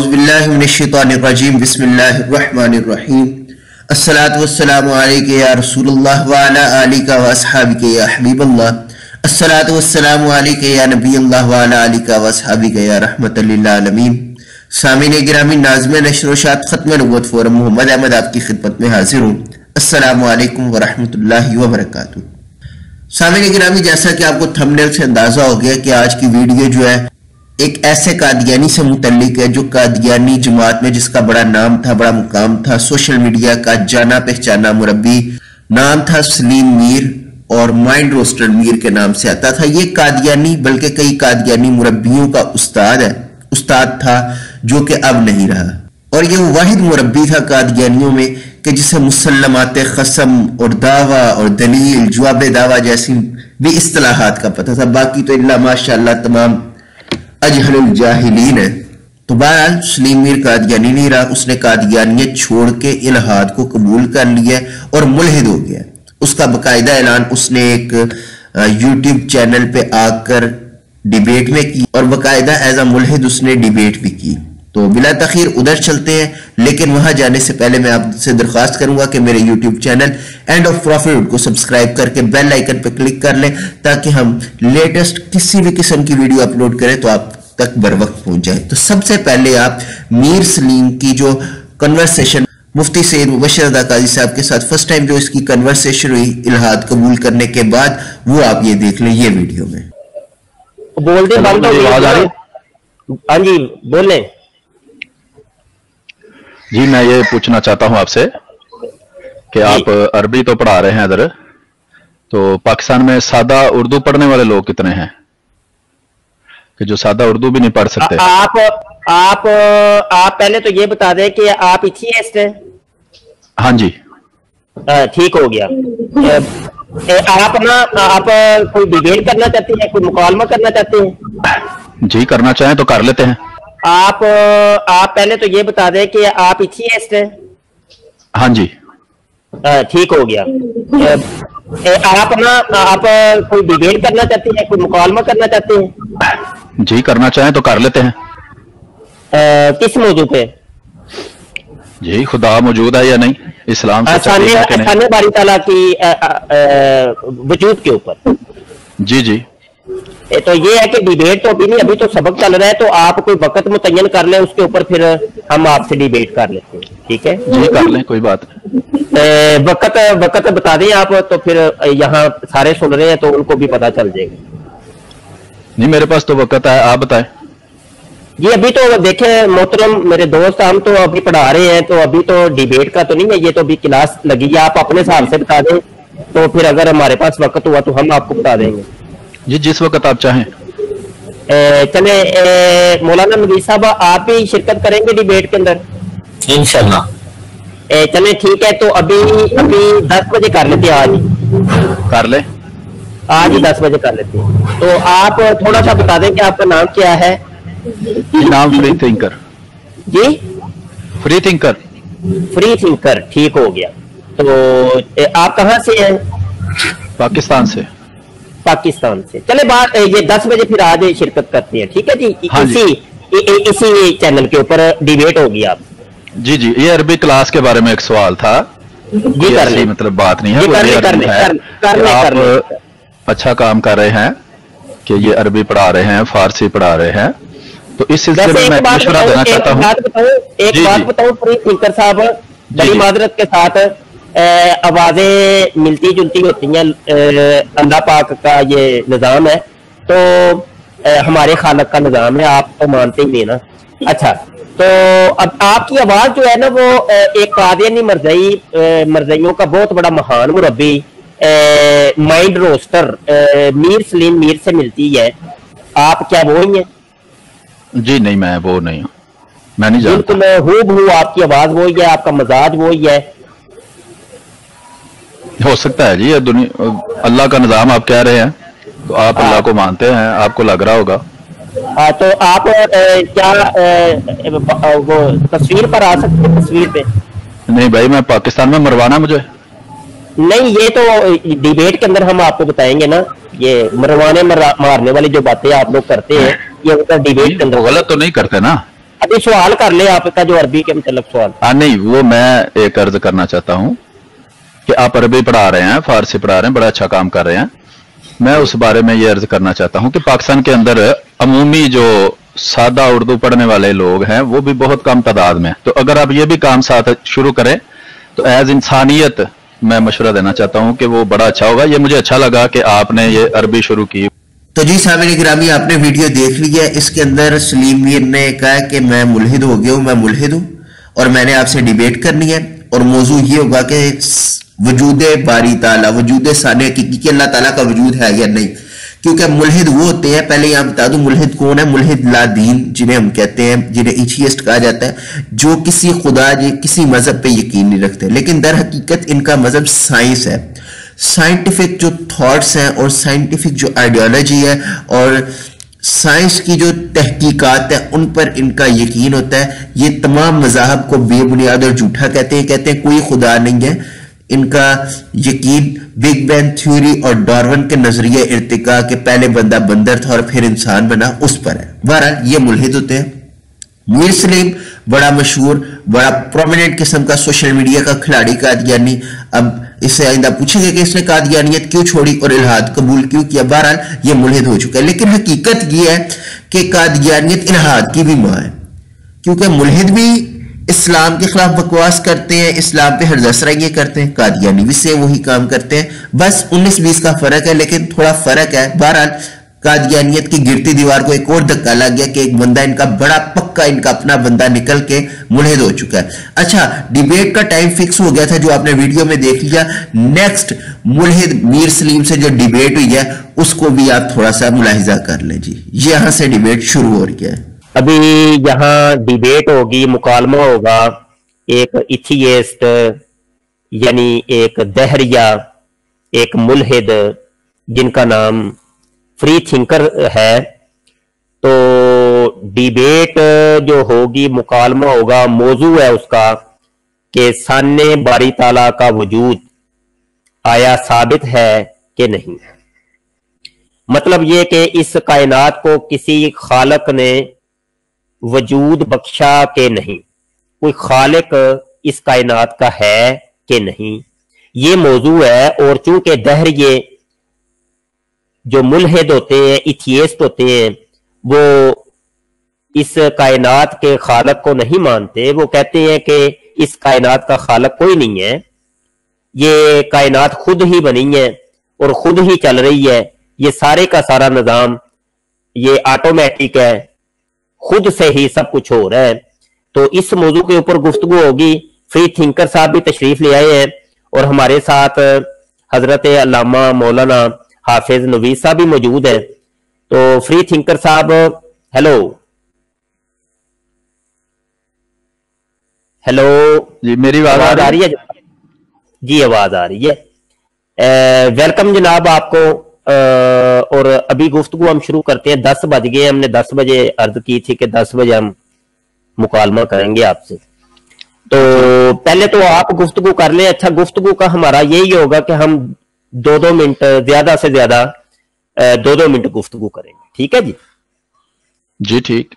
औज़ुबिल्लाहि मिनश्शैतानिर्रजीम बिस्मिल्लाहिर्रहमानिर्रहीम अस्सलातु वस्सलामु अलैका या रसूलल्लाह व अला आलिका व अस्हाबिका या हबीबल्लाह अस्सलातु वस्सलामु अलैका या नबीयल्लाह व अला आलिका व अस्हाबिका या रहमतल लिल आलमीन। सामीन गिरामी नाज़िमीन नशर-ओ-शात ख़त्म नबुव्वत फोरम मोहम्मद अहमद आपकी खिदमत में हाजिर हूँ। अस्सलामु अलैकुम व रहमतुल्लाहि व बरकातुहू। सामीन गिरामी, जैसा कि आपको थंबनेल से अंदाजा हो गया कि आज की वीडियो जो है एक ऐसे कादियानी से मुतल्लिक है जो कादियानी जमात में जिसका बड़ा नाम था, बड़ा मुकाम था, सोशल मीडिया का जाना पहचाना मुरब्बी, नाम था सलीम मीर और माइंड रोस्टर मीर के नाम से आता था। ये कादियानी बल्कि कई कादियानी मुरब्बियों का उस्ताद था जो कि अब नहीं रहा, और ये वाहिद मुरब्बी था कादियानियों में कि जिसे मुसल्लमात क़सम और दावा और दलील जवाब दावा जैसी भी इस्तिलाहात का पता था। बाकी तो इल्ला माशाअल्लाह तमाम अजहलुल जाहिलीन है। तो बहरहाल सलीम मीर कादियानी नहीं रहा, उसने कादियानियत छोड़ के इल्हाद को कबूल कर लिया और मुल्हिद हो गया। उसका बाकायदा ऐलान उसने एक यूट्यूब चैनल पे आकर डिबेट में की और बाकायदा एज अ मुल्हिद उसने डिबेट भी की। तो बिला तखीर उधर चलते हैं, लेकिन वहां जाने से पहले मैं आपसे दरख्वास्त करूंगा कि मेरे YouTube channel end of profit को सब्सक्राइब करके बेल आइकन पर क्लिक कर लें ताकि हम लेटेस्ट किसी भी किस्म की वीडियो अपलोड करें तो आप तक बर वक्त पहुंच जाए। तो सबसे पहले आप मीर सलीम की जो कन्वर्सेशन मुफ्ती सैयद मुबश्शिर अदा काजी साहब के साथ फर्स्ट टाइम जो इसकी कन्वर्सेशन हुई इल्हाद कबूल करने के बाद, वो आप ये देख लें ये वीडियो में। बोल दे बंद हो गई। हाँ जी बोले जी। मैं ये पूछना चाहता हूं आपसे कि आप अरबी तो पढ़ा रहे हैं इधर, तो पाकिस्तान में सादा उर्दू पढ़ने वाले लोग कितने हैं कि जो सादा उर्दू भी नहीं पढ़ सकते? आप पहले तो ये बता दें कि आप एथियस्ट हैं। हाँ जी ठीक हो गया। आप कोई डिबेट करना चाहते हैं, कोई मुकालमा करना चाहते हैं? जी करना चाहें तो कर लेते हैं। आप पहले तो ये बता दें कि आप एथियस्ट हैं। हाँ जी ठीक हो गया। आप कोई डिबेट करना चाहते हैं, कोई मुकालमा करना चाहते हैं? जी करना चाहें तो कर लेते हैं। किस मौजू पे? जी खुदा मौजूद है या नहीं, इस्लाम से सामने बारी ताला की वजूद के ऊपर। जी जी। तो ये है कि डिबेट तो अभी नहीं, अभी तो सबक चल रहा है, तो आप कोई वक्त मुतय्यन कर लें, उसके ऊपर फिर हम आपसे डिबेट कर लेते हैं। ठीक है जी कर लें, कोई बात नहीं। वक्त बता दें आप, तो फिर यहाँ सारे सुन रहे हैं तो उनको भी पता चल जाएगा। नहीं मेरे पास तो वक्त है, आप बताएं। ये अभी तो देखें मोहतरम मेरे दोस्त, हम तो अभी पढ़ा रहे हैं, तो अभी तो डिबेट का तो नहीं है, ये तो अभी क्लास लगी है। आप अपने हिसाब से बता दें, तो फिर अगर हमारे पास वक्त हुआ तो हम आपको बता देंगे। जी जिस वक्त आप चाहें। चले मौलाना नबी साहब आप भी शिरकत करेंगे डिबेट के अंदर इंशाल्लाह? चले ठीक है, तो अभी 10 बजे कर लेते हैं। आज ही 10 बजे कर लेते हैं। तो आप थोड़ा सा बता दें कि आपका नाम क्या है? नाम फ्री थिंकर। जी फ्री थिंकर। ठीक हो गया। तो आप कहाँ से हैं? पाकिस्तान से। चले बात ये 10 बजे फिर आज शिरकत करते हैं। ठीक है जी। हाँ इसी चैनल के ऊपर डिबेट होगी आप। जी जी। ये अरबी क्लास के बारे में एक सवाल था। जी कर ले, मतलब बात नहीं है, आप अच्छा काम कर रहे हैं कि ये अरबी पढ़ा रहे हैं, फारसी पढ़ा रहे हैं, तो इस सिलसिले में मैं मशवरा देना चाहता हूँ। एक बात बताऊं फ्री थिंकर साहब, बड़ी माजरत के साथ आवाजें मिलती जुलती होती हैं, अल्लाह पाक का ये निजाम है, तो हमारे खालक का निजाम है, आप तो मानते ही नहीं ना। अच्छा, तो अब आपकी आवाज जो है ना वो एक कादियानी मरज़इयों का बहुत बड़ा महान मुरब्बी माइंड रोस्टर मीर सलीम मीर से मिलती है। आप क्या वो ही हैं? जी नहीं, मैं वो नहीं हूँ, मैं नहीं जानता। बिल्कुल हूबहू आपकी आवाज वो ही है, आपका मजाज वो ही है। हो सकता है जी, ये दुनिया अल्लाह का निजाम आप कह रहे हैं, तो आप अल्लाह को मानते हैं, आपको लग रहा होगा। तो आप क्या वो तस्वीर पर आ सकते हैं? तस्वीर पे नहीं भाई, मैं पाकिस्तान में मरवाना मुझे नहीं, ये तो डिबेट के अंदर हम आपको बताएंगे ना। ये मरवाने मारने वाली जो बातें आप लोग करते हैं, ये मतलब डिबेट के अंदर गलत तो नहीं करते ना। अभी सवाल कर ले आपका जो अरबी के मतलब सवाल। नहीं, वो मैं एक अर्ज करना चाहता हूं कि आप अरबी पढ़ा रहे हैं, फारसी पढ़ा रहे हैं, बड़ा अच्छा काम कर रहे हैं। मैं उस बारे में ये अर्ज करना चाहता हूं कि पाकिस्तान के अंदर अमूमी जो सादा उर्दू पढ़ने वाले लोग हैं वो भी बहुत कम तादाद में, तो अगर आप ये भी काम साथ शुरू करें तो एज इंसानियत मैं मशवरा देना चाहता हूं कि वो बड़ा अच्छा होगा। ये मुझे अच्छा लगा कि आपने ये अरबी शुरू की। तो जी सामने गिरामी, आपने वीडियो देख लिया। इसके अंदर सलीम मीर ने कहा कि मैं मुल्हिद हो गया हूं, मैं मुल्हिद हूं और मैंने आपसे डिबेट करनी है, और मौजू ये होगा कि वजूद बारी ताला, वजूद साने हकीकी कि अल्लाह ताला का वजूद है या नहीं। क्योंकि मुल्हिद वो होते हैं, पहले यहां बता दूं मुल्हिद कौन है। मुल्हिद लादीन जिन्हें हम कहते हैं, जिन्हें एथियस्ट कहा जाता है, जो किसी खुदा किसी मजहब पे यकीन नहीं रखते, लेकिन दर हकीकत इनका मजहब साइंस है। साइंटिफिक जो थॉट्स हैं और साइंटिफिक जो आइडियोलॉजी है और साइंस की जो तहकीकात है उन पर इनका यकीन होता है। ये तमाम मज़ाहब को बेबुनियाद और झूठा कहते हैं कोई खुदा नहीं है। इनका यकीन बिग बैंग थ्योरी और डार्विन के नजरिए इर्तिका के पहले बंदा बंदर था और फिर इंसान बना, उस पर है। बहरहाल ये मुल्हिद होते हैं। मीर सलीम बड़ा मशहूर, बड़ा प्रोमिनेंट किस्म का सोशल मीडिया का खिलाड़ी कादियानी। अब इससे आइंदा पूछेंगे कि इसने कादियानियत क्यों छोड़ी और इल्हाद कबूल क्यों किया। बहरहाल ये मुल्हिद हो चुका है, लेकिन हकीकत ये है कि कादियानियत इल्हाद की भी मां है, क्योंकि मुल्हिद भी इस्लाम के खिलाफ बकवास करते हैं, इस्लाम पे हरदसराइयां करते हैं, कादियानी भी से वही काम करते हैं। बस 19-20 का फर्क है, लेकिन थोड़ा फर्क है। बहरहाल कादियानियत की गिरती दीवार को एक और धक्का लग गया कि एक बंदा इनका बड़ा पक्का, इनका अपना बंदा निकल के मुल्हिद हो चुका है। अच्छा, डिबेट का टाइम फिक्स हो गया था जो आपने वीडियो में देख लिया। नेक्स्ट मुल्हिद मीर सलीम से जो डिबेट हुई है उसको भी आप थोड़ा सा मुलाहिजा कर लें जी। यहां से डिबेट शुरू हो रही है। अभी यहाँ डिबेट होगी, मुकालमा होगा एक इथियस्ट यानी एक दहरिया, एक मुल्हिद जिनका नाम फ्री थिंकर है। तो डिबेट जो होगी, मुकालमा होगा, मौजू है उसका कि साने बारी ताला का वजूद आया साबित है कि नहीं। मतलब ये कि इस कायनात को किसी खालक ने वजूद बख्शा के नहीं, कोई खालिक इस कायनात का है कि नहीं, ये मौजू है। और चूंकि दहरिये जो मुल्हिद होते हैं, इथियस्ट होते हैं, वो इस कायनात के खालक को नहीं मानते। वो कहते हैं कि इस कायनात का खालक कोई नहीं है, ये कायनात खुद ही बनी है और खुद ही चल रही है, ये सारे का सारा निजाम ये ऑटोमेटिक है, खुद से ही सब कुछ हो रहा है। तो इस मौजू के ऊपर गुफ्तगू होगी। फ्री थिंकर साहब भी तशरीफ ले आए हैं और हमारे साथ हजरत अल्लामा मौलाना हाफिज नवीद साहब भी मौजूद है। तो फ्री थिंकर साहब, हेलो हेलो जी, मेरी आवाज आ रही है? जी आवाज आ रही है। वेलकम जनाब आपको। और अभी गुफ्तगू हम शुरू करते हैं। 10 बज गए, हमने 10 बजे अर्ज की थी कि 10 बजे हम मुकालमा करेंगे आपसे। तो पहले तो आप गुफ्तगू कर लें। अच्छा, गुफ्तगू का हमारा यही होगा कि हम 2-2 मिनट, ज्यादा से ज्यादा 2-2 मिनट गुफ्तगू करेंगे, ठीक है जी? जी ठीक।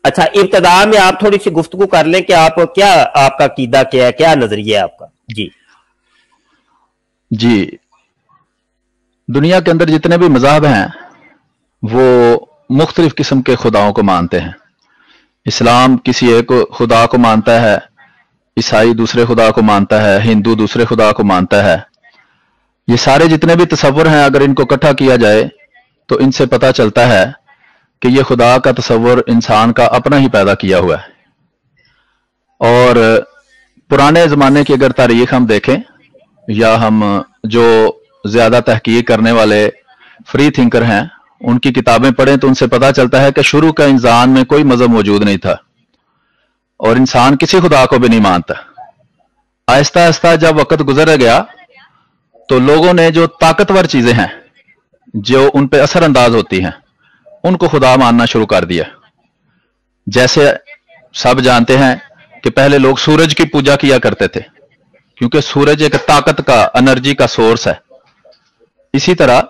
अच्छा, इब्तदा में आप थोड़ी सी गुफ्तगू कर लें कि आप क्या, आपका कीदा क्या है, क्या नजरिया है आपका? जी जी, दुनिया के अंदर जितने भी मज़हब हैं वो मुख्तलिफ किस्म के खुदाओं को मानते हैं। इस्लाम किसी एक खुदा को मानता है, ईसाई दूसरे खुदा को मानता है, हिंदू दूसरे खुदा को मानता है। ये सारे जितने भी तसव्वुर हैं, अगर इनको इकट्ठा किया जाए तो इनसे पता चलता है कि ये खुदा का तसव्वुर इंसान का अपना ही पैदा किया हुआ है। और पुराने ज़माने की अगर तारीख हम देखें, या हम जो ज्यादा तहकीक करने वाले फ्री थिंकर हैं उनकी किताबें पढ़ें तो उनसे पता चलता है कि शुरू का इंसान में कोई मजहब मौजूद नहीं था और इंसान किसी खुदा को भी नहीं मानता। आहिस्ता आहिस्ता जब वक्त गुजर गया तो लोगों ने जो ताकतवर चीजें हैं, जो उन पे असर अंदाज होती हैं, उनको खुदा मानना शुरू कर दिया। जैसे सब जानते हैं कि पहले लोग सूरज की पूजा किया करते थे, क्योंकि सूरज एक ताकत का, एनर्जी का सोर्स है। इसी तरह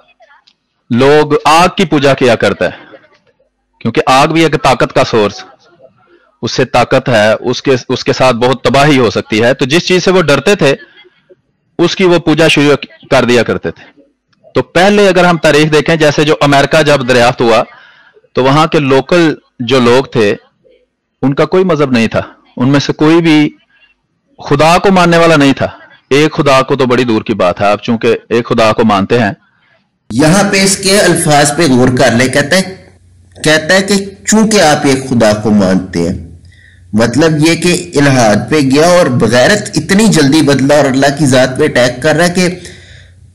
लोग आग की पूजा किया करते हैं, क्योंकि आग भी एक ताकत का सोर्स। उससे ताकत है, उसके साथ बहुत तबाही हो सकती है, तो जिस चीज से वो डरते थे उसकी वो पूजा शुरू कर दिया करते थे। तो पहले अगर हम तारीख देखें, जैसे जो अमेरिका जब दरियाफ्त हुआ तो वहां के लोकल जो लोग थे उनका कोई मजहब नहीं था, उनमें से कोई भी खुदा को मानने वाला नहीं था। एक खुदा को तो बड़ी दूर की बात है, आप चूंकि एक खुदा को मानते हैं। यहां पे इसके अल्फाज पे गौर कर ले, कहता है कि चूंकि आप एक खुदा को मानते हैं, मतलब ये कि इल्हाद पे गया और बगैरत इतनी जल्दी बदला और अल्लाह की जात पे अटैक कर रहा है कि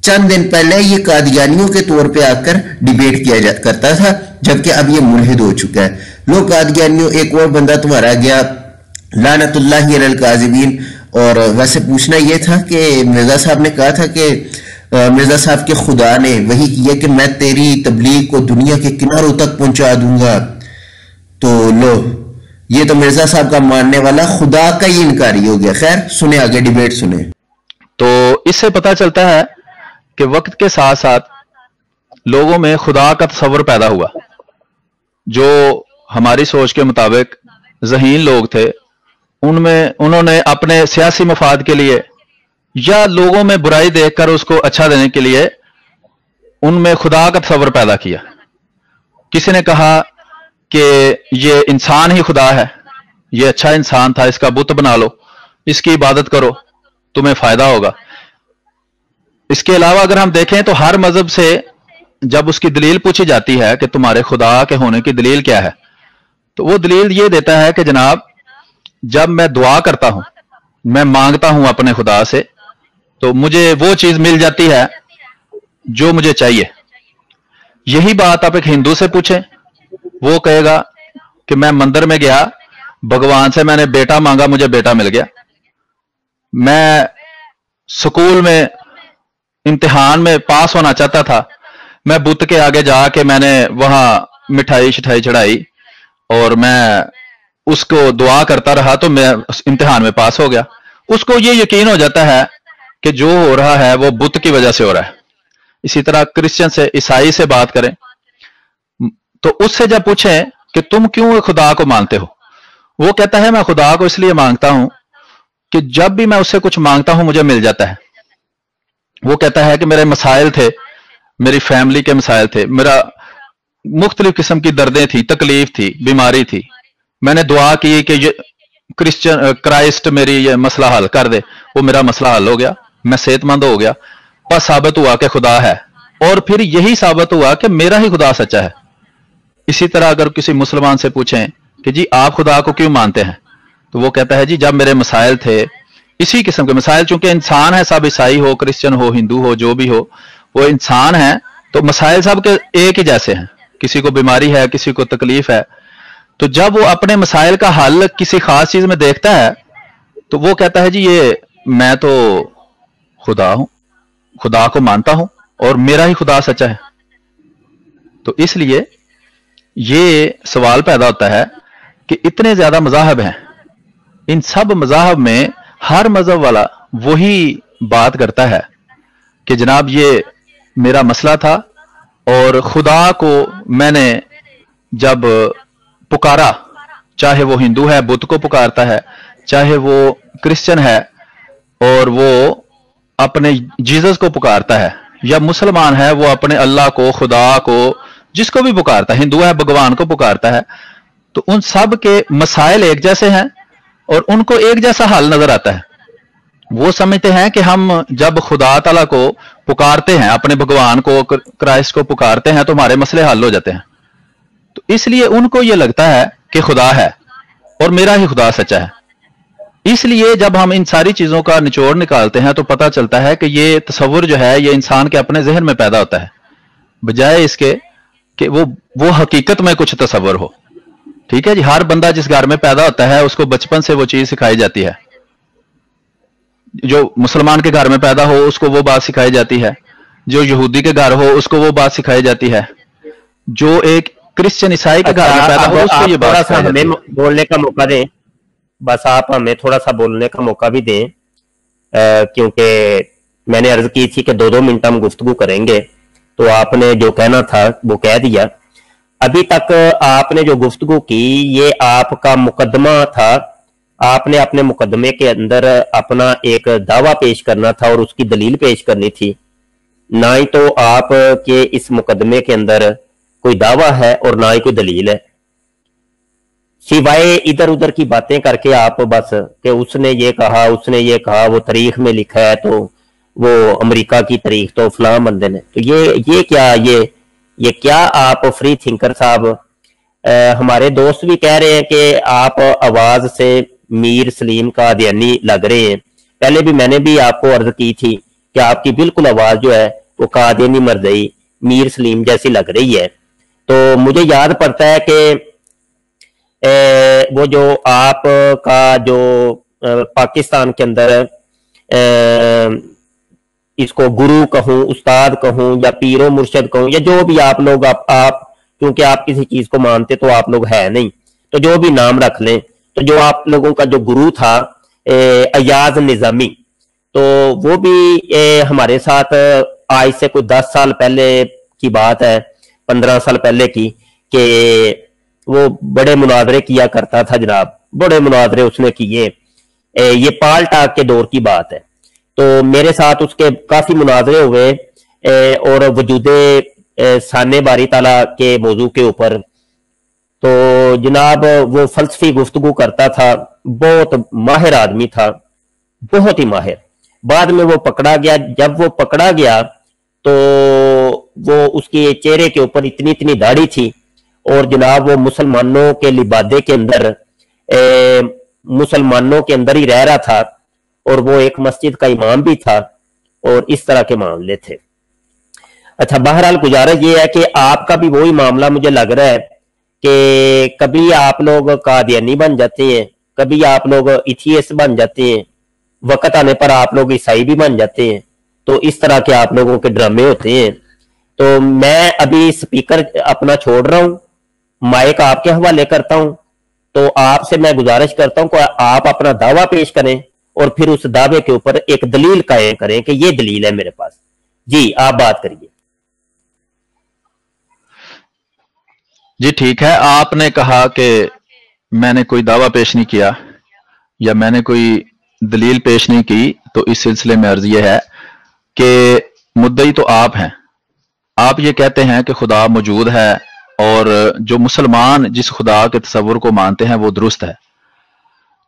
चंद दिन पहले ये कादियानियों के तौर पे आकर डिबेट किया करता था, जबकि अब ये मुल्हिद हो चुका है। लोग कादियानियों, एक और बंदा तुम्हारा गया लानतुल्लाहि अलल काज़िबीन, और वैसे पूछना ये था कि मिर्जा साहब ने कहा था कि मिर्जा साहब के खुदा ने वही किया कि मैं तेरी तबलीग को दुनिया के किनारों तक पहुंचा दूंगा। तो लो, ये तो मिर्जा साहब का मानने वाला खुदा का ही इनकारी हो गया। खैर सुने, आगे डिबेट सुने। तो इससे पता चलता है कि वक्त के साथ साथ लोगों में खुदा का तस्वर पैदा हुआ। जो हमारी सोच के मुताबिक ज़हीन लोग थे, उन्होंने अपने सियासी मफाद के लिए या लोगों में बुराई देखकर उसको अच्छा देने के लिए उनमें खुदा का तस्वर पैदा किया। किसी ने कहा कि ये इंसान ही खुदा है, ये अच्छा इंसान था, इसका बुत बना लो, इसकी इबादत करो, तुम्हें फायदा होगा। इसके अलावा अगर हम देखें तो हर मजहब से जब उसकी दलील पूछी जाती है कि तुम्हारे खुदा के होने की दलील क्या है, तो वो दलील ये देता है कि जनाब, जब मैं दुआ करता हूं, मैं मांगता हूं अपने खुदा से, तो मुझे वो चीज मिल जाती है जो मुझे चाहिए। यही बात आप एक हिंदू से पूछें, वो कहेगा कि मैं मंदिर में गया, भगवान से मैंने बेटा मांगा, मुझे बेटा मिल गया। मैं स्कूल में इम्तिहान में पास होना चाहता था, मैं बुत के आगे जाके मैंने वहां मिठाई शिठाई चढ़ाई और मैं उसको दुआ करता रहा, तो मैं इम्तिहान में पास हो गया। उसको ये यकीन हो जाता है कि जो हो रहा है वो बुत की वजह से हो रहा है। इसी तरह क्रिश्चियन से, ईसाई से बात करें तो उससे जब पूछें कि तुम क्यों खुदा को मानते हो, वो कहता है मैं खुदा को इसलिए मांगता हूं कि जब भी मैं उससे कुछ मांगता हूं मुझे मिल जाता है। वो कहता है कि मेरे मसाइल थे, मेरी फैमिली के मसाइल थे, मेरा मुख्तलिफ किस्म की दर्दें थी, तकलीफ थी, बीमारी थी, मैंने दुआ की कि ये क्राइस्ट मेरी ये मसला हल कर दे, वो मेरा मसला हल हो गया, मैं सेहतमंद हो गया, बस साबित हुआ कि खुदा है, और फिर यही साबित हुआ कि मेरा ही खुदा सच्चा है। इसी तरह अगर किसी मुसलमान से पूछें कि जी आप खुदा को क्यों मानते हैं, तो वो कहता है जी जब मेरे मसाइल थे, इसी किस्म के मसाइल, चूंकि इंसान है, सब ईसाई हो, क्रिश्चियन हो, हिंदू हो, जो भी हो, वो इंसान है, तो मसाइल सब के एक ही जैसे हैं। किसी को बीमारी है, किसी को तकलीफ है, तो जब वो अपने मसाइल का हल किसी खास चीज में देखता है तो वो कहता है जी ये मैं तो खुदा हूं, खुदा को मानता हूं और मेरा ही खुदा सच्चा है। तो इसलिए ये सवाल पैदा होता है कि इतने ज्यादा मज़ाहब हैं, इन सब मज़ाहब में हर मजहब वाला वही बात करता है कि जनाब ये मेरा मसला था और खुदा को मैंने जब पुकारा, चाहे वो हिंदू है बुत को पुकारता है, चाहे वो क्रिश्चियन है और वो अपने जीसस को पुकारता है, या मुसलमान है वो अपने अल्लाह को, खुदा को, जिसको भी पुकारता है, हिंदू है भगवान को पुकारता है, तो उन सब के मसाइल एक जैसे हैं और उनको एक जैसा हल नजर आता है। वो समझते हैं कि हम जब खुदा ताला को पुकारते हैं, अपने भगवान को, क्राइस्ट को पुकारते हैं, तो हमारे मसले हल हो जाते हैं। तो इसलिए उनको ये लगता है कि खुदा है और मेरा ही खुदा सच्चा है। इसलिए जब हम इन सारी चीजों का निचोड़ निकालते हैं तो पता चलता है कि ये तस्वुर जो है ये इंसान के अपने जहन में पैदा होता है, बजाय इसके कि वो हकीकत में कुछ तस्वुर हो। ठीक है जी, हर बंदा जिस घर में पैदा होता है उसको बचपन से वो चीज सिखाई जाती है। जो मुसलमान के घर में पैदा हो उसको वो बात सिखाई जाती है, जो यहूदी के घर हो उसको वो बात सिखाई जाती है, जो एक क्रिश्चियन ईसाई के घर में पैदा हो उसको ये बात सिखाई जाती है। हमें बोलने का मौका दें, बस आप हमें थोड़ा सा बोलने का मौका भी दें, क्योंकि मैंने अर्ज की थी कि 2-2 मिनट हम गुफ्तगू करेंगे, तो आपने जो कहना था वो कह दिया। अभी तक आपने जो गुफ्तगू की ये आपका मुकदमा था, आपने अपने मुकदमे के अंदर अपना एक दावा पेश करना था और उसकी दलील पेश करनी थी, ना ही तो आप के इस मुकदमे के अंदर कोई दावा है और ना ही कोई दलील है, सिवाय इधर उधर की बातें करके आप बस कि उसने ये कहा, वो तारीख में लिखा है तो वो अमेरिका की तारीख तो फलां बंदे ने, तो ये क्या, ये क्या आप फ्री थिंकर साहब, हमारे दोस्त भी कह रहे हैं कि आप आवाज से मीर सलीम कादियानी लग रहे हैं। पहले भी मैंने भी आपको अर्ज की थी कि आपकी बिल्कुल आवाज जो है वो कादियानी मर्दई मीर सलीम जैसी लग रही है। तो मुझे याद पड़ता है कि वो जो आप का जो पाकिस्तान के अंदर इसको गुरु कहूं, उस्ताद कहूं या पीरो मुर्शद कहूं या जो भी आप लोग आप क्योंकि आप किसी चीज को मानते तो आप लोग है नहीं, तो जो भी नाम रख लें, तो जो आप लोगों का जो गुरु था अयाज निजामी, तो वो भी हमारे साथ आज से कोई 10 साल पहले की बात है, 15 साल पहले की, कि वो बड़े मुनाजरे किया करता था जनाब, बड़े मुनाजरे उसने किए, ये पाल टाक के दौर की बात है। तो मेरे साथ उसके काफी मुनाजरे हुए और वजूदे साने बारी ताला के मौजू के ऊपर। तो जनाब वो फलसफी गुफ्तगू करता था, बहुत माहिर आदमी था, बहुत ही माहिर। बाद में वो पकड़ा गया, जब वो पकड़ा गया तो वो उसके चेहरे के ऊपर इतनी इतनी दाढ़ी थी और जनाब वो मुसलमानों के लिबादे के अंदर मुसलमानों के अंदर ही रह रहा था और वो एक मस्जिद का इमाम भी था और इस तरह के मामले थे। अच्छा, बहरहाल गुजारिश ये है कि आपका भी वही मामला मुझे लग रहा है कि कभी आप लोग कादियानी बन जाते हैं, कभी आप लोग एथियस्ट बन जाते हैं, वक्त आने पर आप लोग ईसाई भी बन जाते हैं। तो इस तरह के आप लोगों के ड्रामे होते हैं। तो मैं अभी स्पीकर अपना छोड़ रहा हूं, माइक आपके हवाले करता हूं। तो आपसे मैं गुजारिश करता हूं कि आप अपना दावा पेश करें और फिर उस दावे के ऊपर एक दलील कायम करें कि ये दलील है मेरे पास। जी, आप बात करिए। जी ठीक है, आपने कहा कि मैंने कोई दावा पेश नहीं किया या मैंने कोई दलील पेश नहीं की, तो इस सिलसिले में अर्ज यह है कि मुद्दई तो आप हैं। आप ये कहते हैं कि खुदा मौजूद है और जो मुसलमान जिस खुदा के तसव्वुर को मानते हैं वो दुरुस्त है,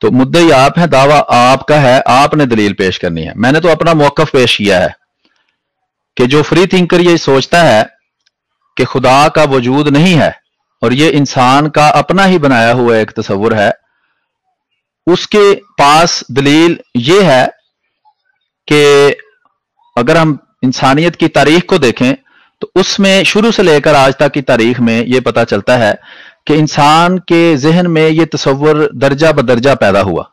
तो मुद्दई आप हैं, दावा आपका है, आपने दलील पेश करनी है। मैंने तो अपना मौकफ पेश किया है कि जो फ्री थिंकर ये सोचता है कि खुदा का वजूद नहीं है और ये इंसान का अपना ही बनाया हुआ एक तसव्वुर है, उसके पास दलील ये है कि अगर हम इंसानियत की तारीख को देखें तो उसमें शुरू से लेकर आज तक की तारीख में यह पता चलता है कि इंसान के जहन में यह तसव्वुर दर्जा बदर्जा पैदा हुआ।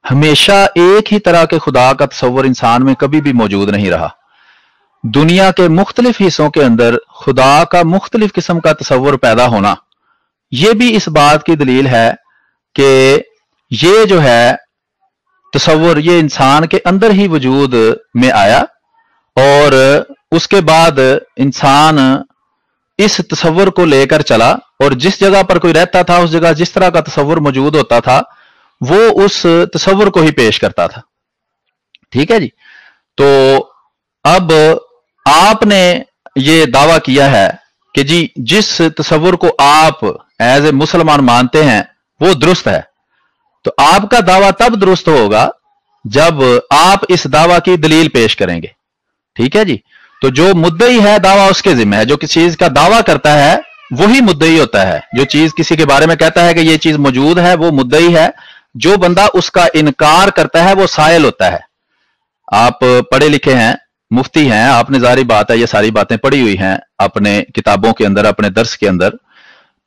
हमेशा एक ही तरह के खुदा का तसव्वुर इंसान में कभी भी मौजूद नहीं रहा। दुनिया के मुख्तलिफ हिस्सों के अंदर खुदा का मुख्तलिफ किस्म का तसव्वुर पैदा होना, यह भी इस बात की दलील है कि ये जो है तसव्वुर ये इंसान के अंदर ही वजूद में आया और उसके बाद इंसान इस तसव्वुर को लेकर चला और जिस जगह पर कोई रहता था उस जगह जिस तरह का तसव्वुर मौजूद होता था वो उस तसव्वुर को ही पेश करता था। ठीक है जी। तो अब आपने ये दावा किया है कि जी जिस तसव्वुर को आप एज ए मुसलमान मानते हैं वो दुरुस्त है, तो आपका दावा तब दुरुस्त होगा जब आप इस दावा की दलील पेश करेंगे। ठीक है जी। तो जो मुद्दई है दावा उसके जिम्मे है, जो किसी चीज का दावा करता है वही मुद्दई होता है। जो चीज किसी के बारे में कहता है कि ये चीज मौजूद है वो मुद्दई है, जो बंदा उसका इनकार करता है वो साइल होता है। आप पढ़े लिखे हैं, मुफ्ती हैं, आपने जारी बात है ये सारी बातें पढ़ी हुई हैं अपने किताबों के अंदर, अपने दर्स के अंदर।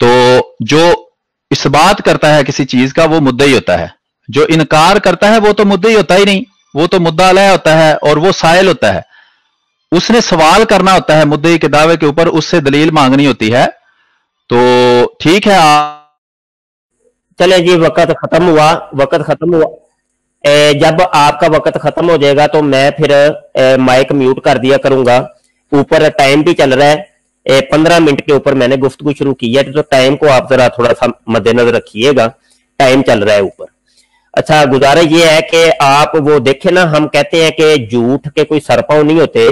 तो जो इस बात करता है किसी चीज का वो मुद्दई होता है, जो इनकार करता है वो तो मुद्दई होता ही नहीं, वो तो मुद्दा अलह होता है और वो साइल होता है। उसने सवाल करना होता है मुद्दई के दावे के ऊपर, उससे दलील मांगनी होती है। तो ठीक है, चले जी, वक्त खत्म हुआ, वक्त खत्म हुआ। जब आपका वक्त खत्म हो जाएगा तो मैं फिर माइक म्यूट कर दिया करूंगा। ऊपर टाइम भी चल रहा है, 15 मिनट के ऊपर मैंने गुफ्तगू शुरू की है, तो टाइम को आप जरा थोड़ा सा मद्देनजर रखिएगा, टाइम चल रहा है ऊपर। अच्छा, गुजारिश ये है कि आप वो देखें ना, हम कहते हैं कि झूठ के कोई सरपाव नहीं होते,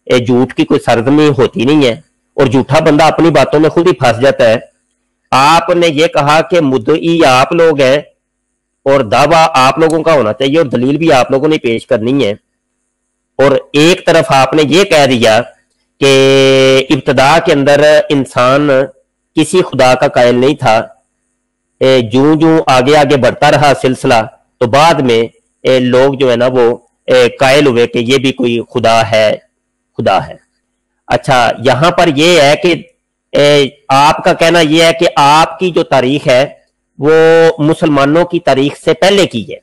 झूठ की कोई सरजमी होती नहीं है, और झूठा बंदा अपनी बातों में खुद ही फंस जाता है। आपने ये कहा कि मुद्दई आप लोग हैं और दावा आप लोगों का होना चाहिए और दलील भी आप लोगों ने पेश करनी है, और एक तरफ आपने ये कह दिया कि इब्तदा के अंदर इंसान किसी खुदा का कायल नहीं था, जूं जूं आगे आगे बढ़ता रहा सिलसिला तो बाद में लोग जो है ना वो कायल हुए कि ये भी कोई खुदा है, खुदा है। अच्छा, यहां पर ये है कि आपका कहना यह है कि आपकी जो तारीख है वो मुसलमानों की तारीख से पहले की है,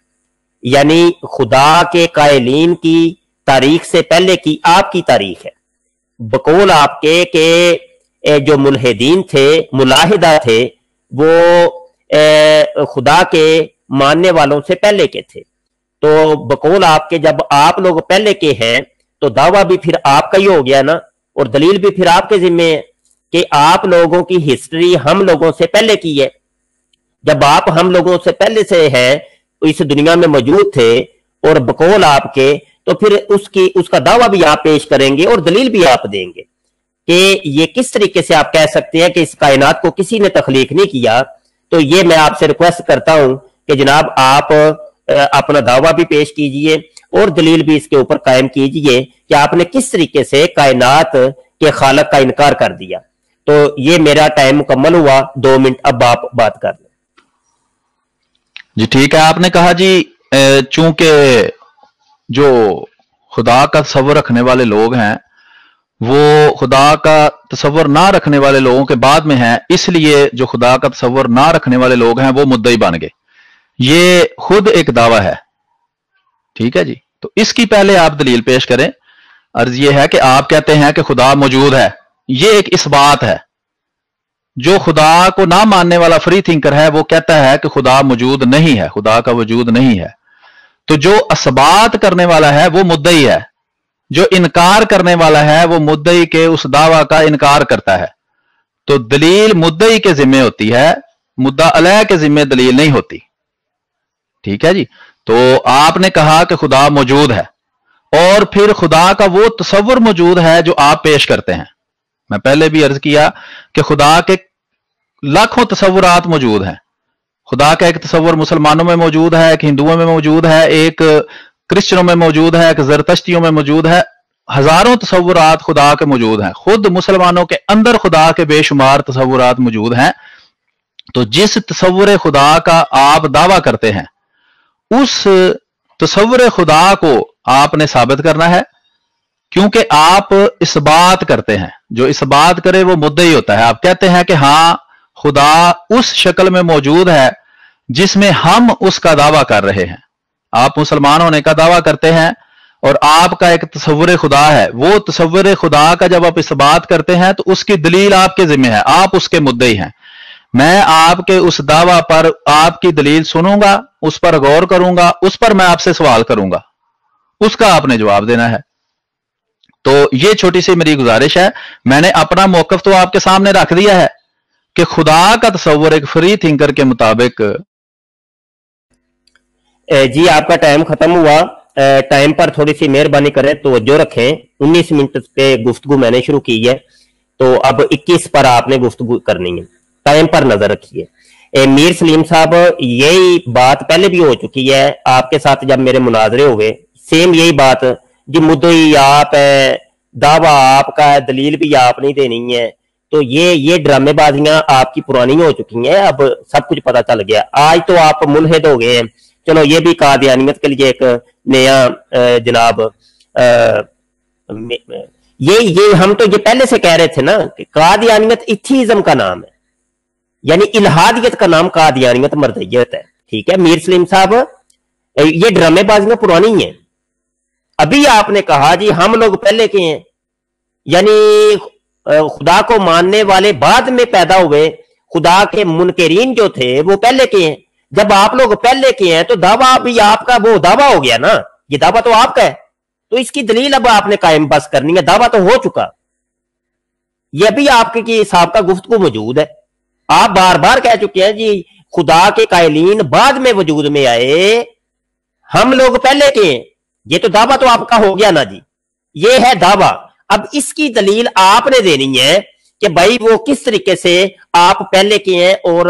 यानी खुदा के कायलीन की तारीख से पहले की आपकी तारीख है। बकौल आपके के जो मुल्हिदीन थे, मुलाहिदा थे, वो खुदा के मानने वालों से पहले के थे। तो बकौल आपके जब आप लोग पहले के हैं तो दावा भी फिर आपका ही हो गया ना, और दलील भी फिर आपके जिम्मे है कि आप लोगों की हिस्ट्री हम लोगों से पहले की है। जब आप हम लोगों से पहले से हैं, इस दुनिया में मौजूद थे और बकौल आपके, तो फिर उसका दावा भी आप पेश करेंगे और दलील भी आप देंगे कि ये किस तरीके से आप कह सकते हैं कि इस कायनात को किसी ने तख्लीक नहीं किया। तो ये मैं आपसे रिक्वेस्ट करता हूं कि जनाब आप अपना दावा भी पेश कीजिए और दलील भी इसके ऊपर कायम कीजिए कि आपने किस तरीके से कायनात के खालक का इनकार कर दिया। तो ये मेरा टाइम मुकम्मल हुआ, 2 मिनट, अब आप बात कर लें। जी ठीक है, आपने कहा जी चूंकि जो खुदा का तसव्वुर रखने वाले लोग हैं वो खुदा का तसव्वुर ना रखने वाले लोगों के बाद में हैं, इसलिए जो खुदा का तसव्वुर ना रखने वाले लोग हैं वो मुद्दई बन गए। ये खुद एक दावा है, ठीक है जी। तो इसकी पहले आप दलील पेश करें। अर्ज ये है कि आप कहते हैं कि खुदा मौजूद है, ये एक इस्बात है। जो खुदा को ना मानने वाला फ्री थिंकर है वो कहता है कि खुदा मौजूद नहीं है, खुदा का वजूद नहीं है। तो जो असबात करने वाला है वो मुद्दई है, जो इनकार करने वाला है वो मुद्दई के उस दावा का इनकार करता है। तो दलील मुद्दई के जिम्मे होती है, मुद्दा अलह के जिम्मे दलील नहीं होती, ठीक है जी। तो आपने कहा कि खुदा मौजूद है और फिर खुदा का वो तसव्वुर मौजूद है जो आप पेश करते हैं। मैं पहले भी अर्ज किया कि खुदा के लाखों तसव्वुरात मौजूद हैं। खुदा का एक तसव्वुर मुसलमानों में मौजूद है, एक हिंदुओं में मौजूद है, एक क्रिश्चियनों में मौजूद है, एक जरतश्तियों में मौजूद है। हजारों तसव्वुरात खुदा के मौजूद हैं। खुद मुसलमानों के अंदर खुदा के बेशुमार तसव्वुरात मौजूद हैं। तो जिस तसव्वुर खुदा का आप दावा करते हैं उस तसव्वुर खुदा को आपने साबित करना है, क्योंकि आप इस बात करते हैं, जो इस बात करे वो मुद्दई होता है। आप कहते हैं कि हाँ खुदा उस शक्ल में मौजूद है जिसमें हम उसका दावा कर रहे हैं। आप मुसलमान होने का दावा करते हैं और आपका एक तसव्वुर खुदा है। वो तसव्वुर खुदा का जब आप इस बात करते हैं तो उसकी दलील आपके जिम्मे है, आप उसके मुद्दई हैं। मैं आपके उस दावा पर आपकी दलील सुनूंगा, उस पर गौर करूंगा, उस पर मैं आपसे सवाल करूंगा, उसका आपने जवाब देना है। तो ये छोटी सी मेरी गुजारिश है। मैंने अपना मौकफ तो आपके सामने रख दिया है कि खुदा का तसव्वुर एक फ्री थिंकर के मुताबिक। जी आपका टाइम खत्म हुआ। टाइम पर थोड़ी सी मेहरबानी करें, तवज्जो रखें। 19 मिनट पे गुफ्तगू मैंने शुरू की है, तो अब 21 पर आपने गुफ्तगू करनी है। टाइम पर नजर रखिए। मीर सलीम साहब, यही बात पहले भी हो चुकी है आपके साथ जब मेरे मुनाजरे हुए, सेम यही बात जी, मुद्दई आप है, दावा आपका है, दलील भी आप नहीं देनी है। तो ये ड्रामेबाजियां आपकी पुरानी हो चुकी हैं, अब सब कुछ पता चल गया। आज तो आप मुल्हिद हो गए हैं। चलो ये भी कादियानियत के लिए एक नया जनाब ये हम तो ये पहले से कह रहे थे ना कि कादियानियत इथीज्म का नाम है, यानी इल्हादियत का नाम कादियानियत मर्दयत है। ठीक है मीर सलीम साहब, ये ड्रामेबाजियां पुरानी हैं। अभी आपने कहा जी हम लोग पहले के हैं, यानी खुदा को मानने वाले बाद में पैदा हुए, खुदा के मुनकरीन जो थे वो पहले के हैं। जब आप लोग पहले के हैं तो दावा भी आपका वो दावा हो गया ना, ये दावा तो आपका है, तो इसकी दलील अब आपने कायम बस करनी है। दावा तो हो चुका, ये भी आपकी साबका गुफ्तगू मौजूद है। आप बार बार कह चुके हैं जी खुदा के कायलीन बाद में वजूद में आए, हम लोग पहले के हैं। ये तो दावा तो आपका हो गया ना जी, ये है दावा। अब इसकी दलील आपने देनी है कि भाई वो किस तरीके से आप पहले के हैं और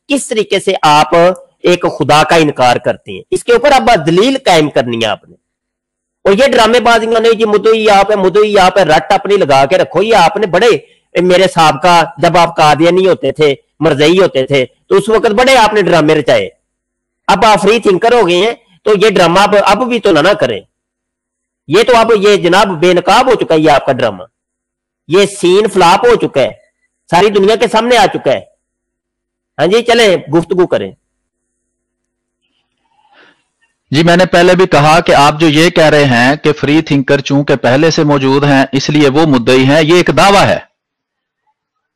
किस तरीके से आप एक खुदा का इनकार करते हैं। इसके ऊपर अब दलील कायम करनी है आपने। और ये ड्रामेबाजियां नहीं जी, मुद्दई आप है, मुद्दई आप है, रट अपनी लगा के रखो। ये आपने बड़े मेरे साहब का, जब आप कादियानी होते थे, मरजई होते थे, तो उस वक्त बड़े आपने ड्रामे रचाए। अब आप फ्री थिंकर हो गए हैं तो ये ड्रामा अब भी तो ना करें। ये तो अब ये जनाब बेनकाब हो चुका है, ये आपका ड्रामा, ये सीन फ्लॉप हो चुका है, सारी दुनिया के सामने आ चुका है। हाँ जी, चले गुफ्तगू करें। जी, मैंने पहले भी कहा कि आप जो ये कह रहे हैं कि फ्री थिंकर चूंकि पहले से मौजूद हैं इसलिए वो मुद्दई हैं, ये एक दावा है।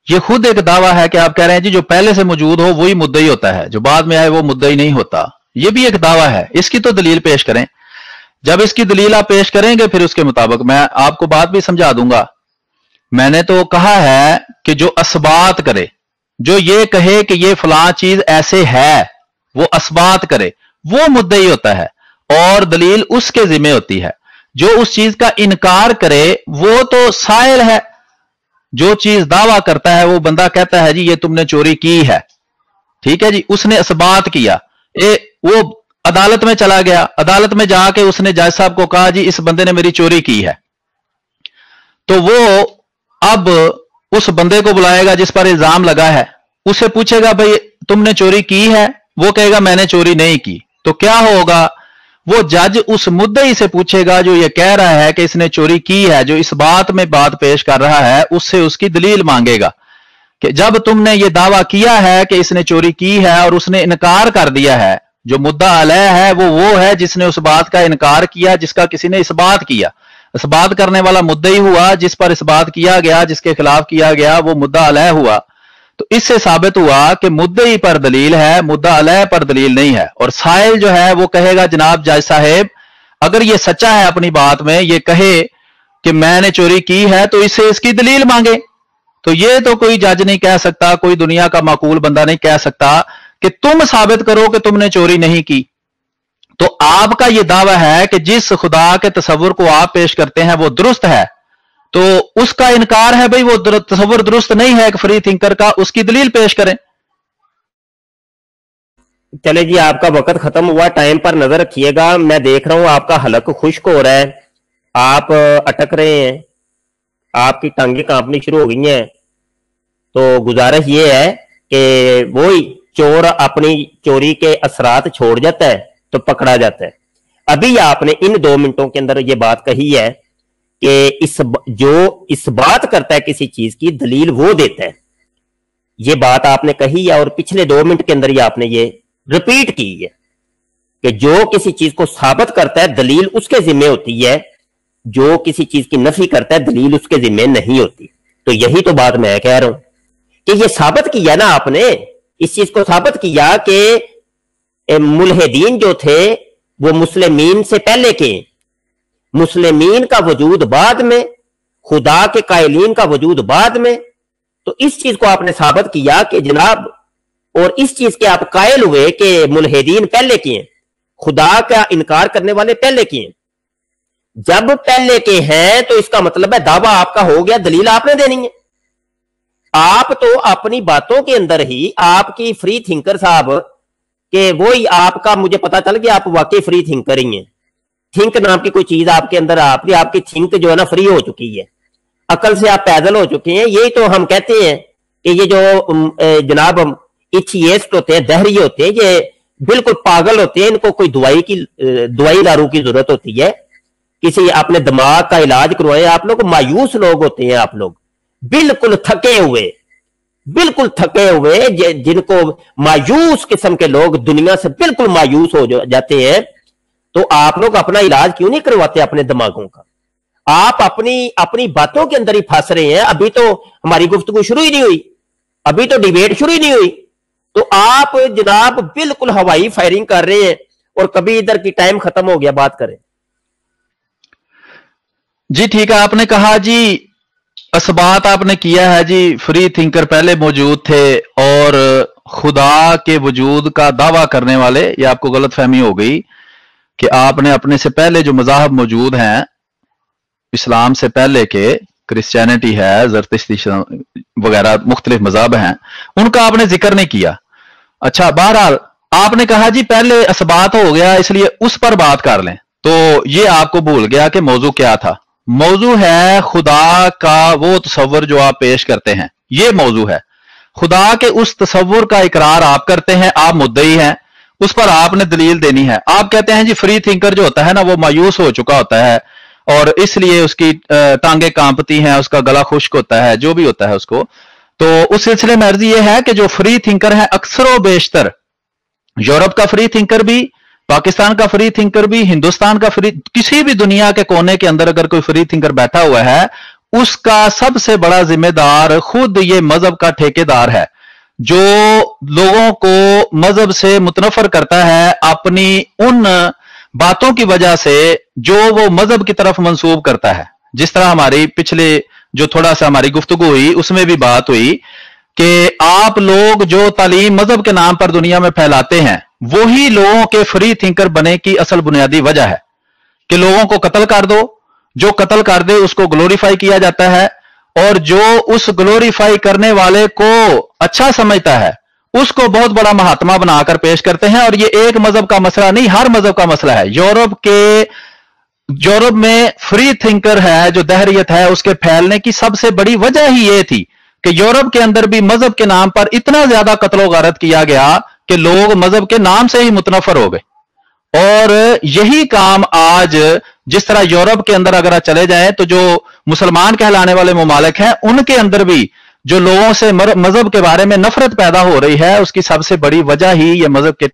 ये खुद एक दावा है कि आप कह रहे हैं जी जो पहले से मौजूद हो वही मुद्दई होता है, जो बाद में आए वो मुद्दई नहीं होता। ये भी एक दावा है, इसकी तो दलील पेश करें। जब इसकी दलील आप पेश करेंगे फिर उसके मुताबिक मैं आपको बात भी समझा दूंगा। मैंने तो कहा है कि जो असबात करे, जो ये कहे कि ये फलां चीज ऐसे है, वो असबात करे, वो मुद्दई होता है और दलील उसके जिम्मे होती है। जो उस चीज का इनकार करे वो तो साइल है। जो चीज दावा करता है वो बंदा कहता है जी ये तुमने चोरी की है, ठीक है जी, उसने असबात किया, वो अदालत में चला गया, अदालत में जाके उसने जज साहब को कहा जी इस बंदे ने मेरी चोरी की है, तो वो अब उस बंदे को बुलाएगा जिस पर इल्जाम लगा है, उससे पूछेगा भाई तुमने चोरी की है, वो कहेगा मैंने चोरी नहीं की। तो क्या होगा, वो जज उस मुद्दई से पूछेगा जो ये कह रहा है कि इसने चोरी की है, जो इस बात में बात पेश कर रहा है, उससे उसकी दलील मांगेगा कि जब तुमने ये दावा किया है कि इसने चोरी की है और उसने इनकार कर दिया है, जो मुद्दा अलह है वो है जिसने उस बात का इनकार किया जिसका किसी ने इस बात किया। इस बात करने वाला मुद्दई हुआ, जिस पर इस बात किया गया, जिसके खिलाफ किया गया, वो मुद्दा अलह हुआ। तो इससे साबित हुआ कि मुद्दई पर दलील है, मुद्दा अलह पर दलील नहीं है। और साइल जो है वो कहेगा जनाब जज साहेब अगर ये सच्चा है अपनी बात में, ये कहे कि मैंने चोरी की है, तो इससे इसकी दलील मांगे। तो ये तो कोई जज नहीं कह सकता, कोई दुनिया का माकूल बंदा नहीं कह सकता कि तुम साबित करो कि तुमने चोरी नहीं की। तो आपका यह दावा है कि जिस खुदा के तस्वुर को आप पेश करते हैं वो दुरुस्त है, तो उसका इनकार है भाई वो तस्वुर दुरुस्त नहीं है एक फ्री थिंकर का, उसकी दलील पेश करें। चले जी, आपका वक्त खत्म हुआ, टाइम पर नजर रखिएगा। मैं देख रहा हूं आपका हलक खुश्क हो रहा है, आप अटक रहे हैं, आपकी टांगें कांपनी शुरू हो गई हैं। तो गुजारिश ये है कि वही चोर अपनी चोरी के असरात छोड़ जाता है तो पकड़ा जाता है। अभी आपने इन 2 मिनटों के अंदर ये बात कही है कि जो इस बात करता है किसी चीज की दलील वो देता है, ये बात आपने कही है। और पिछले 2 मिनट के अंदर ही आपने ये रिपीट की है कि जो किसी चीज को साबित करता है दलील उसके जिम्मे होती है, जो किसी चीज की नफी करता है दलील उसके जिम्मे नहीं होती। तो यही तो बात मैं कह रहा हूं कि ये साबित किया ना आपने, इस चीज को साबित किया कि मुल्हिदीन जो थे वो मुस्लिमीन से पहले के, मुस्लिमीन का वजूद बाद में, खुदा के कायलीन का वजूद बाद में। तो इस चीज को आपने साबित किया कि जनाब, और इस चीज के आप कायल हुए कि मुल्हिदीन पहले के हैं, खुदा का इनकार करने वाले पहले के हैं। जब पहले के हैं तो इसका मतलब है दावा आपका हो गया, दलील आपने देनी है। आप तो अपनी बातों के अंदर ही आपकी फ्री थिंकर साहब के वही आपका, मुझे पता चल गया आप वाकई फ्री थिंकर ही हैं। थिंक नाम की कोई चीज आपके अंदर आपकी थिंक जो है ना फ्री हो चुकी है, अकल से आप पैदल हो चुके हैं। यही तो हम कहते हैं कि ये जो जनाब इथियस्ट होते हैं, दहरी होते हैं, ये बिल्कुल पागल होते हैं, इनको कोई दवाई दारू की जरूरत होती है, किसी अपने दिमाग का इलाज करवाएं। आप लोग मायूस लोग होते हैं, आप लोग बिल्कुल थके हुए, बिल्कुल थके हुए, जिनको मायूस किस्म के लोग दुनिया से बिल्कुल मायूस हो जाते हैं। तो आप लोग अपना इलाज क्यों नहीं करवाते अपने दिमागों का? आप अपनी बातों के अंदर ही फंस रहे हैं। अभी तो हमारी गुफ्तगू शुरू ही नहीं हुई, अभी तो डिबेट शुरू ही नहीं हुई, तो आप जनाब बिल्कुल हवाई फायरिंग कर रहे हैं और कभी इधर की टाइम खत्म हो गया, बात करें। जी ठीक है, आपने कहा जी असबात आपने किया है जी, फ्री थिंकर पहले मौजूद थे और खुदा के वजूद का दावा करने वाले, ये आपको गलतफहमी हो गई कि आपने अपने से पहले जो मज़ाहब मौजूद हैं इस्लाम से पहले के, क्रिश्चियनिटी है, ज़रतुश्ती वगैरह मुख्तलिफ मज़ाहब हैं, उनका आपने जिक्र नहीं किया। अच्छा, बहरहाल आपने कहा जी पहले असबात हो गया इसलिए उस पर बात कर लें, तो ये आपको भूल गया कि मौजू क्या था। मौजू है खुदा का वो तसव्वुर जो आप पेश करते हैं, ये मौजू है। खुदा के उस तसव्वुर का इकरार आप करते हैं, आप मुद्दई हैं, उस पर आपने दलील देनी है। आप कहते हैं जी फ्री थिंकर जो होता है ना वो मायूस हो चुका होता है और इसलिए उसकी टांगे कांपती हैं, उसका गला खुश्क होता है, जो भी होता है उसको। तो उस सिलसिले में अर्जी यह है कि जो फ्री थिंकर है अक्सर बेशतर, यूरोप का फ्री थिंकर भी, पाकिस्तान का फ्री थिंकर भी, हिंदुस्तान का फ्री, किसी भी दुनिया के कोने के अंदर अगर कोई फ्री थिंकर बैठा हुआ है उसका सबसे बड़ा जिम्मेदार खुद ये मजहब का ठेकेदार है, जो लोगों को मजहब से मुतनफर करता है अपनी उन बातों की वजह से जो वो मजहब की तरफ मंसूब करता है। जिस तरह हमारी पिछले जो थोड़ा सा हमारी गुफ्तगू हुई उसमें भी बात हुई कि आप लोग जो तालीम मजहब के नाम पर दुनिया में फैलाते हैं वही लोगों के फ्री थिंकर बने की असल बुनियादी वजह है कि लोगों को कत्ल कर दो, जो कत्ल कर दे उसको ग्लोरीफाई किया जाता है और जो उस ग्लोरीफाई करने वाले को अच्छा समझता है उसको बहुत बड़ा महात्मा बनाकर पेश करते हैं। और ये एक मजहब का मसला नहीं, हर मजहब का मसला है। यूरोप में फ्री थिंकर है जो दहरियत है उसके फैलने की सबसे बड़ी वजह ही ये थी कि यूरोप के अंदर भी मजहब के नाम पर इतना ज्यादा कत्लो गारत किया गया कि लोग मजहब के नाम से ही मुतनफर हो गए। और यही काम आज जिस तरह यूरोप के अंदर अगर चले जाएं तो जो मुसलमान कहलाने वाले ममालिक हैं उनके अंदर भी जो लोगों से मजहब के बारे में नफरत पैदा हो रही है उसकी सबसे बड़ी वजह ही ये मजहब के।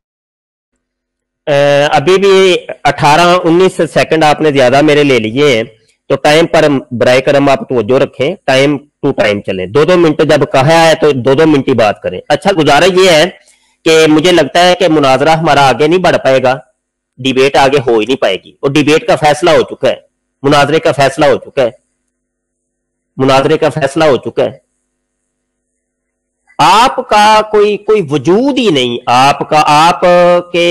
अभी भी 18-19 सेकंड आपने ज्यादा मेरे ले लिए हैं, तो टाइम पर बराए करम आप तवज्जो रखें, टाइम टू टाइम चलें। 2-2 मिनट जब कहा है तो 2-2 मिनट ही बात करें। अच्छा, गुजारिश ये है कि मुझे लगता है कि मुनाजरा हमारा आगे नहीं बढ़ पाएगा, डिबेट आगे हो ही नहीं पाएगी, और डिबेट का फैसला हो चुका है, मुनाजरे का फैसला हो चुका है, मुनाजरे का फैसला हो चुका है। आपका कोई वजूद ही नहीं, आपके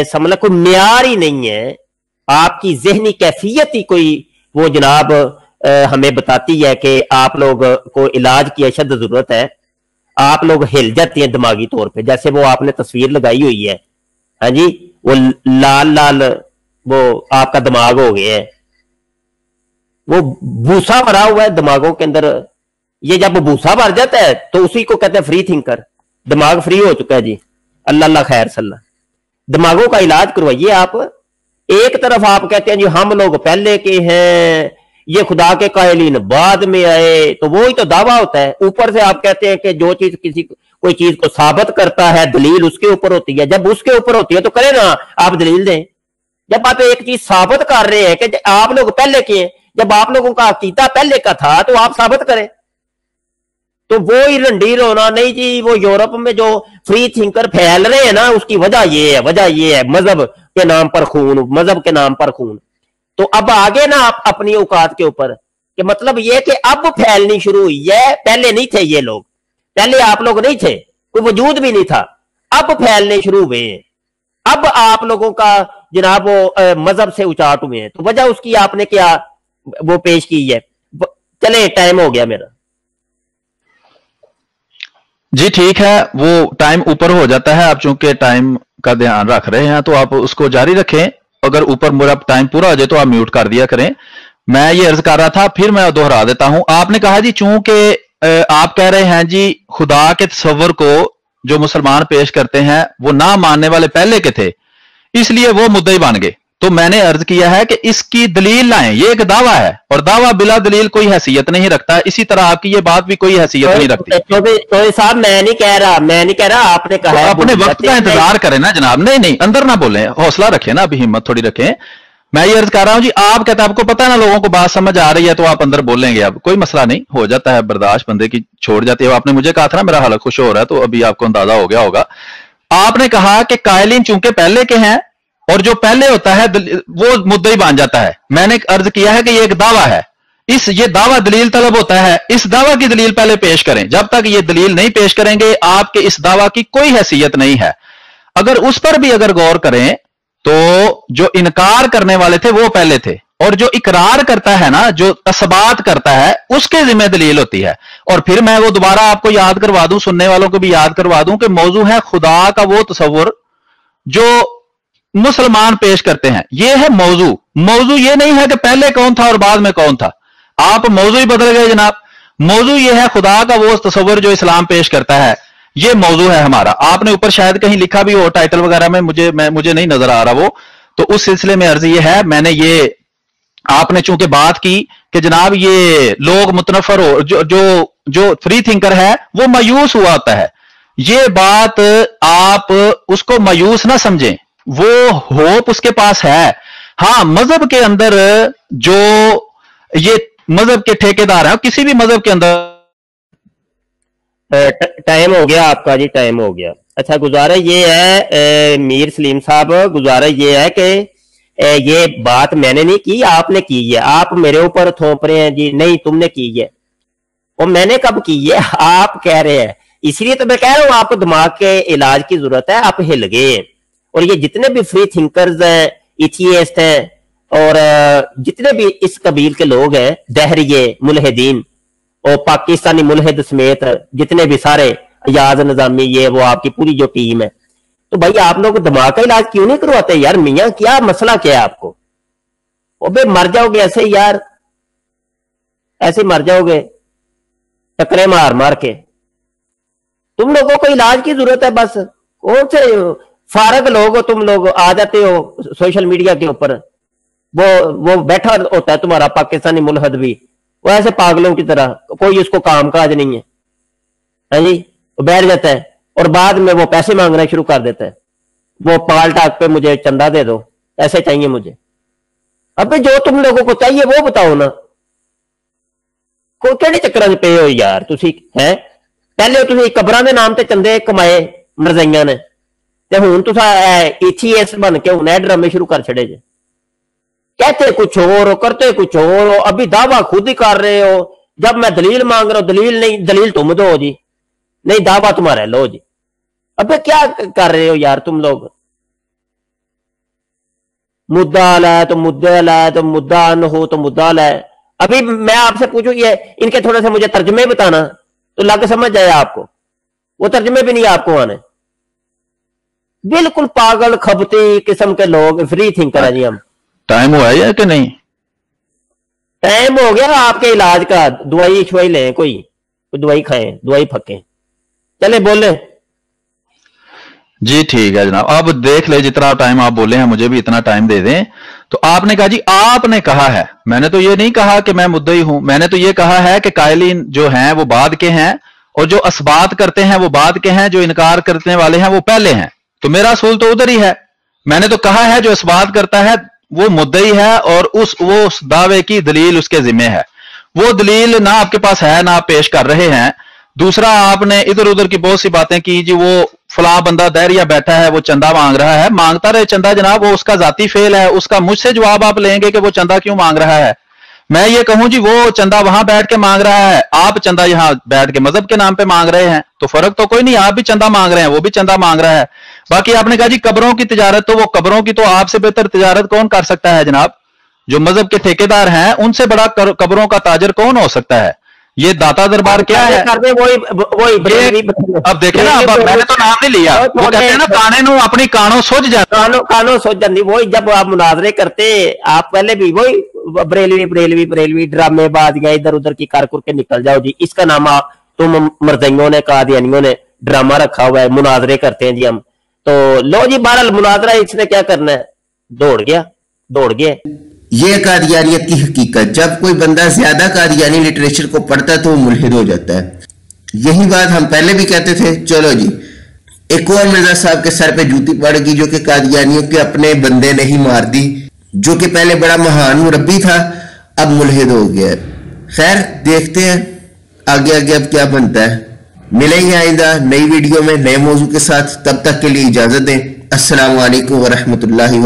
समझ कोई म्यार ही नहीं है, आपकी जहनी कैफियत ही कोई वो जनाब हमें बताती है कि आप लोग को इलाज की अशद जरूरत है। आप लोग हिल जाते हैं दिमागी तौर पे, जैसे वो आपने तस्वीर लगाई हुई है, हाँ जी, वो लाल लाल वो आपका दिमाग हो गया है, वो भूसा भरा हुआ है दिमागों के अंदर। ये जब भूसा भर जाता है तो उसी को कहते हैं फ्री थिंकर, दिमाग फ्री हो चुका है जी। अल्लाह अल्लाह खैर सल्ला, दिमागों का इलाज करवाइए आप। एक तरफ आप कहते हैं जी हम लोग पहले के हैं, ये खुदा के कायलीन बाद में आए, तो वो ही तो दावा होता है। ऊपर से आप कहते हैं कि जो चीज कोई चीज को साबित करता है दलील उसके ऊपर होती है। जब उसके ऊपर होती है तो करें ना, आप दलील दें। जब आप एक चीज साबित कर रहे हैं कि आप लोग पहले के हैं, जब आप लोगों का अकीदा पहले का था तो आप साबित करें। तो वो ही रंडी रोना नहीं जी, वो यूरोप में जो फ्री थिंकर फैल रहे हैं ना उसकी वजह ये है मजहब के नाम पर खून, मजहब के नाम पर खून। तो अब आगे ना आप अपनी औकात के ऊपर कि मतलब ये कि अब फैलनी शुरू हुई है, पहले नहीं थे ये लोग, पहले आप लोग नहीं थे, कोई वजूद भी नहीं था, अब फैलने शुरू हुए हैं। अब आप लोगों का जनाब वो मजहब से उचाट हुए हैं, तो वजह उसकी आपने क्या वो पेश की है। चले, टाइम हो गया मेरा जी, ठीक है, वो टाइम ऊपर हो जाता है। आप चूंकि टाइम का ध्यान रख रहे हैं तो आप उसको जारी रखें। अगर ऊपर मेरा टाइम पूरा हो जाए तो आप म्यूट कर दिया करें। मैं ये अर्ज कर रहा था, फिर मैं दोहरा देता हूं। आपने कहा जी चूंकि आप कह रहे हैं जी खुदा के तस्वर को जो मुसलमान पेश करते हैं वो ना मानने वाले पहले के थे, इसलिए वो मुद्दई बन गए। तो मैंने अर्ज किया है कि इसकी दलील लाएं। ये एक दावा है और दावा बिला दलील कोई हैसियत नहीं रखता। इसी तरह आपकी ये बात भी कोई हैसियत नहीं रखती। तो साहब मैं नहीं कह रहा, आपने कहा तो अपने वक्त का इंतजार करें ना जनाब। नहीं, अंदर ना बोलें, हौसला रखें ना, अभी हिम्मत थोड़ी रखें। मैं ये अर्ज कर रहा हूं जी, आप कहते हैं आपको पता है ना लोगों को बात समझ आ रही है तो आप अंदर बोलेंगे। अब कोई मसला नहीं, हो जाता है, बर्दाश्त बंदे की छोड़ जाती है। आपने मुझे कहा था ना मेरा हालत खुश हो रहा है, तो अभी आपको अंदाजा हो गया होगा। आपने कहा कि कायलीन चूंकि पहले के हैं और जो पहले होता है वो मुद्दई बन जाता है। मैंने अर्ज किया है कि ये एक दावा है, ये दावा दलील तलब होता है, इस दावा की दलील पहले पेश करें। जब तक ये दलील नहीं पेश करेंगे आपके इस दावा की कोई हैसियत नहीं है। अगर उस पर भी अगर गौर करें तो जो इनकार करने वाले थे वो पहले थे, और जो इकरार करता है ना, जो असबात करता है, उसके जिम्मे दलील होती है। और फिर मैं वो दोबारा आपको याद करवा दूं, सुनने वालों को भी याद करवा दूं कि मौजू है खुदा का वो तस्वुर जो मुसलमान पेश करते हैं। ये है मौजू। मौजू ये नहीं है कि पहले कौन था और बाद में कौन था, आप मौजू ही बदल गए जनाब। मौजू ये है खुदा का वो तस्वुर जो इस्लाम पेश करता है, ये मौजू है हमारा। आपने ऊपर शायद कहीं लिखा भी हो टाइटल वगैरह में, मुझे नहीं नजर आ रहा वो, तो उस सिलसिले में अर्ज ये है, मैंने ये आपने चूंकि बात की कि जनाब ये लोग मुतनफर हो, जो फ्री थिंकर है वो मायूस हुआ होता है, ये बात आप उसको मायूस ना समझें, वो होप उसके पास है। हाँ, मजहब के अंदर जो ये मजहब के ठेकेदार हैं, किसी भी मजहब के अंदर टाइम हो गया आपका जी, टाइम हो गया। अच्छा, गुजारा ये है मीर सलीम साहब, गुजारा ये है कि ये बात मैंने नहीं की, आपने की है। आप मेरे ऊपर थोप रहे हैं जी, नहीं तुमने की है, और मैंने कब की है, आप कह रहे हैं। इसलिए तो मैं कह रहा हूं आपको दिमाग के इलाज की जरूरत है, आप हिल गए। और ये जितने भी फ्री थिंकर्स हैं, एथियस्ट हैं, और जितने भी इस कबील के लोग हैं, दहरिये, मुल्हिदीन और पाकिस्तानी मुल्हिद समेत जितने भी सारे अयाज निजामी, ये वो आपकी पूरी जो टीम है, तो भाई आप लोग दिमाग का इलाज क्यों नहीं करवाते यार? मियाँ क्या मसला क्या है आपको? अबे मर जाओगे ऐसे ही यार, ऐसे मर जाओगे टकरे मार मार के। तुम लोगों को इलाज की जरूरत है बस। कौन से फारग लोग हो तुम लोग, आ जाते हो सोशल मीडिया के ऊपर, वो बैठा होता है तुम्हारा पाकिस्तानी मुल्हिद भी, वो ऐसे पागलों की तरह, कोई उसको काम काज नहीं है, है जी, वो बैठ जाता है और बाद में वो पैसे मांगना शुरू कर देता है। वो पाल टाक पे मुझे चंदा दे दो, ऐसे चाहिए मुझे। अबे जो तुम लोगों को चाहिए वो बताओ ना, ਕਿਹੜੇ ਚੱਕਰਾਂ 'ਚ ਪਏ ਹੋ ਯਾਰ ਤੁਸੀਂ? ਹੈ ਪਹਿਲੇ ਤੁਸੀਂ ਕਬਰਾਂ ਦੇ ਨਾਮ ਤੇ ਚੰਦੇ ਕਮਾਏ ਮਰਜ਼ਾਈਆਂ ਨੇ, ਤੇ ਹੁਣ ਤੁਸੀਂ एथियस्ट बन के ਹੁਣ ਇਹ ਡਰਾਮੇ शुरू कर छड़े जे। कहते कुछ और हो, करते कुछ और हो, अभी दावा खुद ही कर रहे हो। जब मैं दलील मांग रहा हूं, दलील नहीं, दलील तुम दो जी, नहीं दावा तुम्हारा लो जी। अबे क्या कर रहे हो यार तुम लोग? मुद्दा लाए तो मुद्दा लाए, तो मुद्दा न हो तो मुद्दा लाए। अभी मैं आपसे पूछूं, ये इनके थोड़े से मुझे तर्जमे बताना तो लग समझ जाए आपको, वो तर्जमे भी नहीं आपको आने। बिल्कुल पागल खबती किस्म के लोग, फ्री थिंकर है जी हम। टाइम हुआ है कि नहीं? टाइम हो गया आपके इलाज का, दवाई छुआई लें, कोई दवाई खाएं, दवाई फकें, चले बोले जी। ठीक है जनाब, अब देख ले जितना टाइम आप बोले हैं मुझे भी इतना टाइम दे दें। तो आपने कहा जी, आपने कहा है, मैंने तो ये नहीं कहा कि मैं मुद्दई हूं, मैंने तो ये कहा है कि कायलीन जो हैं वो बाद के हैं, और जो असबात करते हैं वो बाद के हैं, जो इनकार करने वाले हैं वो पहले हैं। तो मेरा असूल तो उधर ही है। मैंने तो कहा है जो असबात करता है वो मुद्दई है, और उस दावे की दलील उसके जिम्मे है। वो दलील ना आपके पास है, ना आप पेश कर रहे हैं। दूसरा, आपने इधर उधर की बहुत सी बातें की जी, वो फला बंदा दहरिया बैठा है, वो चंदा मांग रहा है। मांगता रहे चंदा जनाब, वो उसका जाती फेल है, उसका मुझसे जवाब आप लेंगे कि वो चंदा क्यों मांग रहा है। मैं ये कहूं जी, वो चंदा वहां बैठ के मांग रहा है, आप चंदा यहां बैठ के मजहब के नाम पे मांग रहे हैं, तो फर्क तो कोई नहीं। आप भी चंदा मांग रहे हैं, वो भी चंदा मांग रहा है। बाकी आपने कहा जी कब्रों की तिजारत, तो वो कब्रों की तो आपसे बेहतर तिजारत कौन कर सकता है जनाब? जो मजहब के ठेकेदार हैं, उनसे बड़ा कब्रों का ताजर कौन हो सकता है? ये दाता दरबार क्या है? अब देखे ना, मैंने तो नाम नहीं लिया, वो कहते हैं ना काने नू अपनी कानों सुझ जाता, कानों सुझ जाती। वही जब आप मुनाजरे करते, आप पहले भी वही बरेलवी ड्रामेबाजियां इधर उधर की कर के निकल जाओ जी। इसका नाम तुम मर्जियों ने, कादियानियों ने ड्रामा रखा हुआ है, मुनाजरे करते हैं जी हम। तो लो जी, बहरहाल मुनाजरा इसने क्या करना है, दौड़ गया। ये कादियानियत की हकीकत, जब कोई बंदा ज्यादा कादियानी लिटरेचर को पढ़ता है तो वो मुल्हिद हो जाता है। यही बात हम पहले भी कहते थे। चलो जी, एक और मिर्जा साहब के सर पे जूती पड़ गई, जो कि कादियानियों के अपने बंदे ने ही मार दी, जो कि पहले बड़ा महान मुरब्बी था, अब मुल्हिद हो गया। खैर देखते हैं आगे अब क्या बनता है। मिलेंगे आइंदा नई वीडियो में नए मौजू के साथ, तब तक के लिए इजाजत दें। अस्सलाम वालेकुम व रहमतुल्लाहि